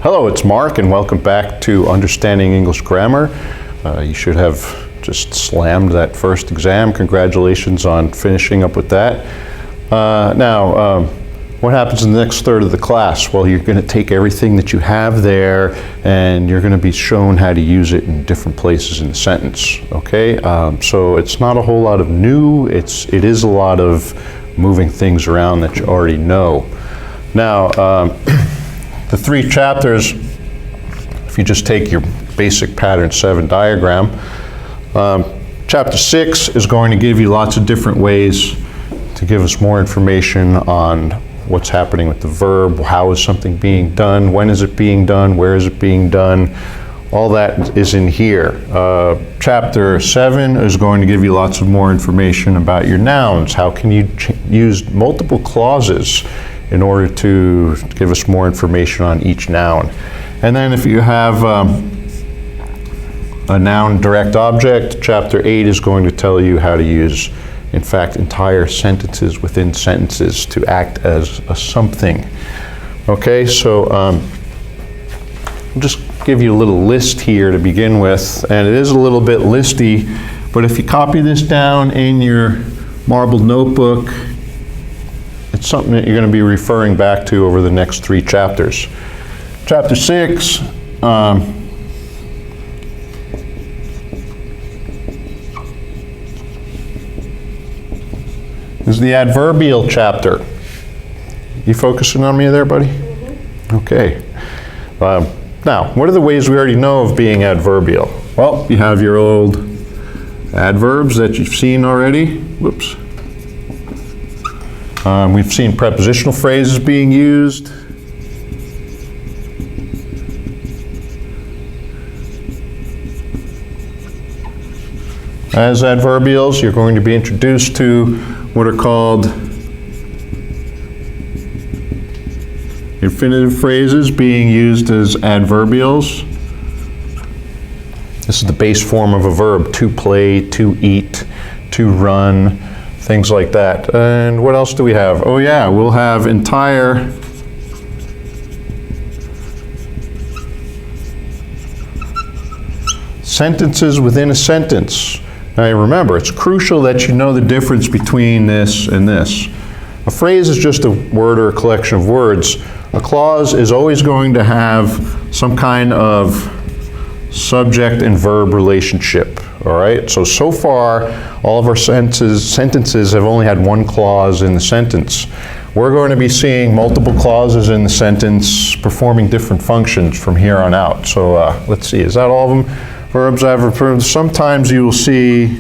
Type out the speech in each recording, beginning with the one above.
Hello, it's Mark, and welcome back to Understanding English Grammar. You should have just slammed that first exam. Congratulations on finishing up with that. Now, what happens in the next third of the class? Well, you're going to take everything that you have there, and you're going to be shown how to use it in different places in the sentence. Okay, so it's not a whole lot of new. It is a lot of moving things around that you already know. Now. The three chapters, if you just take your basic pattern 7 diagram, chapter 6 is going to give you lots of different ways to give us more information on what's happening with the verb, how is something being done, when is it being done, where is it being done. All that is in here. Chapter 7 is going to give you lots of more information about your nouns. How can you use multiple clauses in order to give us more information on each noun. And then if you have a noun direct object, chapter 8 is going to tell you how to use, in fact, entire sentences within sentences to act as a something. Okay, so I'll just give you a little list here to begin with, and it is a little bit listy, but if you copy this down in your marbled notebook, it's something that you're going to be referring back to over the next 3 chapters. Chapter 6, is the adverbial chapter. You focusing on me there, buddy? Mm-hmm. Okay. Now, what are the ways we already know of being adverbial? Well, you have your old adverbs that you've seen already. Whoops. We've seen prepositional phrases being used. As adverbials, you're going to be introduced to what are called infinitive phrases being used as adverbials. This is the base form of a verb: to play, to eat, to run, things like that. And what else do we have? Oh yeah, we'll have entire sentences within a sentence. Now remember, it's crucial that you know the difference between this and this. A phrase is just a word or a collection of words. A clause is always going to have some kind of subject and verb relationship. All right, so far, all of our sentences have only had one clause in the sentence. We're going to be seeing multiple clauses in the sentence performing different functions from here on out. So let's see, is that all of them? Verbs, adverbs. Sometimes you will see,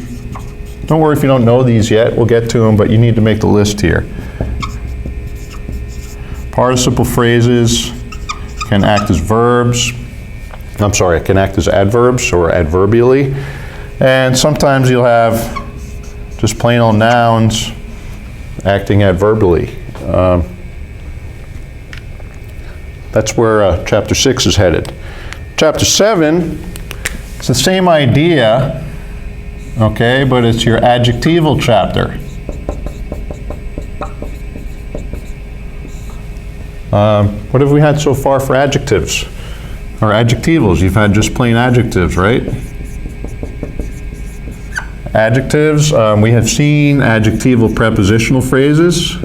don't worry if you don't know these yet, we'll get to them, but you need to make the list here. Participle phrases can act as verbs. I'm sorry, it can act as adverbs or adverbially. And sometimes you'll have just plain old nouns acting adverbially. That's where chapter 6 is headed. Chapter 7, it's the same idea, okay, but it's your adjectival chapter. What have we had so far for adjectives? Or adjectivals? You've had just plain adjectives, right? Adjectives, we have seen adjectival prepositional phrases.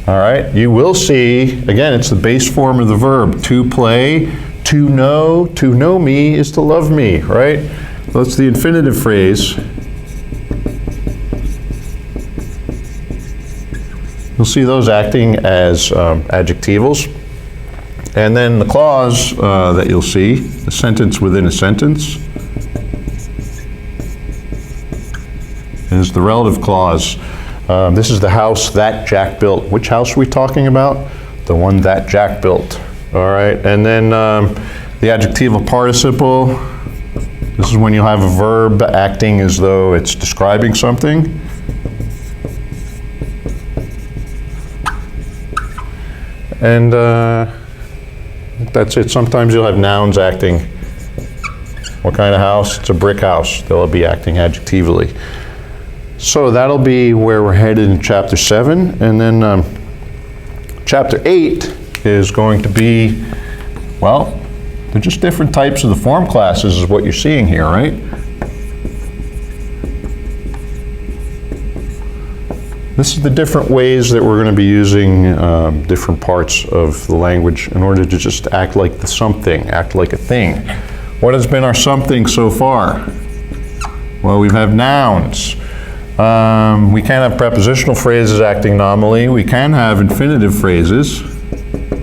All right, you will see, again, it's the base form of the verb, to play, to know me is to love me, right? That's the infinitive phrase. You'll see those acting as adjectivals. And then the clause that you'll see, the sentence within a sentence, is the relative clause. This is the house that Jack built. Which house are we talking about? The one that Jack built. All right, and then the adjectival participle. This is when you'll have a verb acting as though it's describing something. And that's it. Sometimes you'll have nouns acting. What kind of house? It's a brick house. They'll be acting adjectively. So that'll be where we're headed in chapter 7. And then chapter 8 is going to be, well, they're just different types of the form classes is what you're seeing here, right? This is the different ways that we're going to be using different parts of the language in order to just act like the something, act like a thing. What has been our something so far? Well, we have nouns. We can have prepositional phrases acting nominally. We can have infinitive phrases.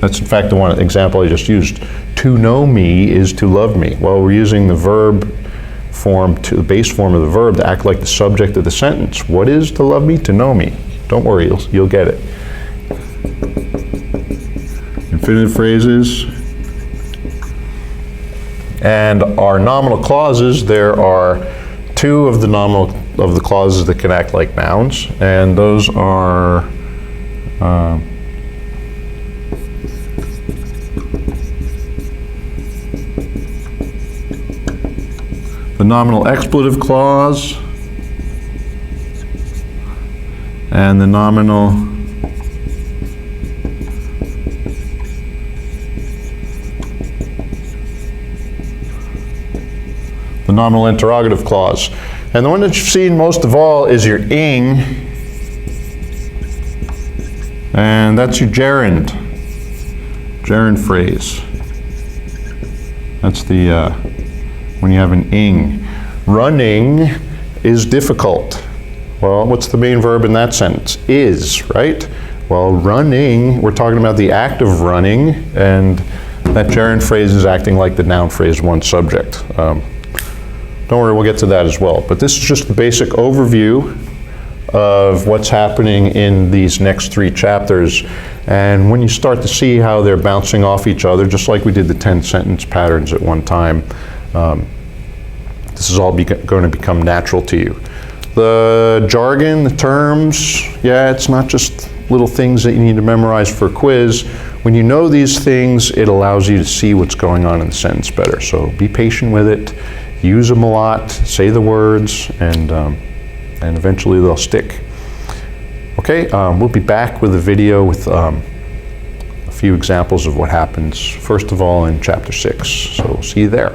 That's in fact the one example I just used. To know me is to love me. Well, we're using the verb form, the base form of the verb, to act like the subject of the sentence. What is to love me? To know me. Don't worry, you'll get it. Infinitive phrases. And our nominal clauses, there are two of the clauses that can act like nouns, and those are the nominal expletive clause and the nominal interrogative clause. And the one that you've seen most of all is your ing, and that's your gerund phrase. That's the when you have an ing. Running is difficult. Well, what's the main verb in that sentence? Is, right? Well, running, we're talking about the act of running, and that gerund phrase is acting like the noun phrase one subject. Don't worry, we'll get to that as well. But this is just the basic overview of what's happening in these next 3 chapters. And when you start to see how they're bouncing off each other, just like we did the 10-sentence patterns at one time, this is all going to become natural to you. The jargon, the terms, yeah, it's not just little things that you need to memorize for a quiz. When you know these things, it allows you to see what's going on in the sentence better. So be patient with it. Use them a lot, say the words, and eventually they'll stick. Okay, we'll be back with a video with a few examples of what happens, first of all, in chapter 6. So see you there.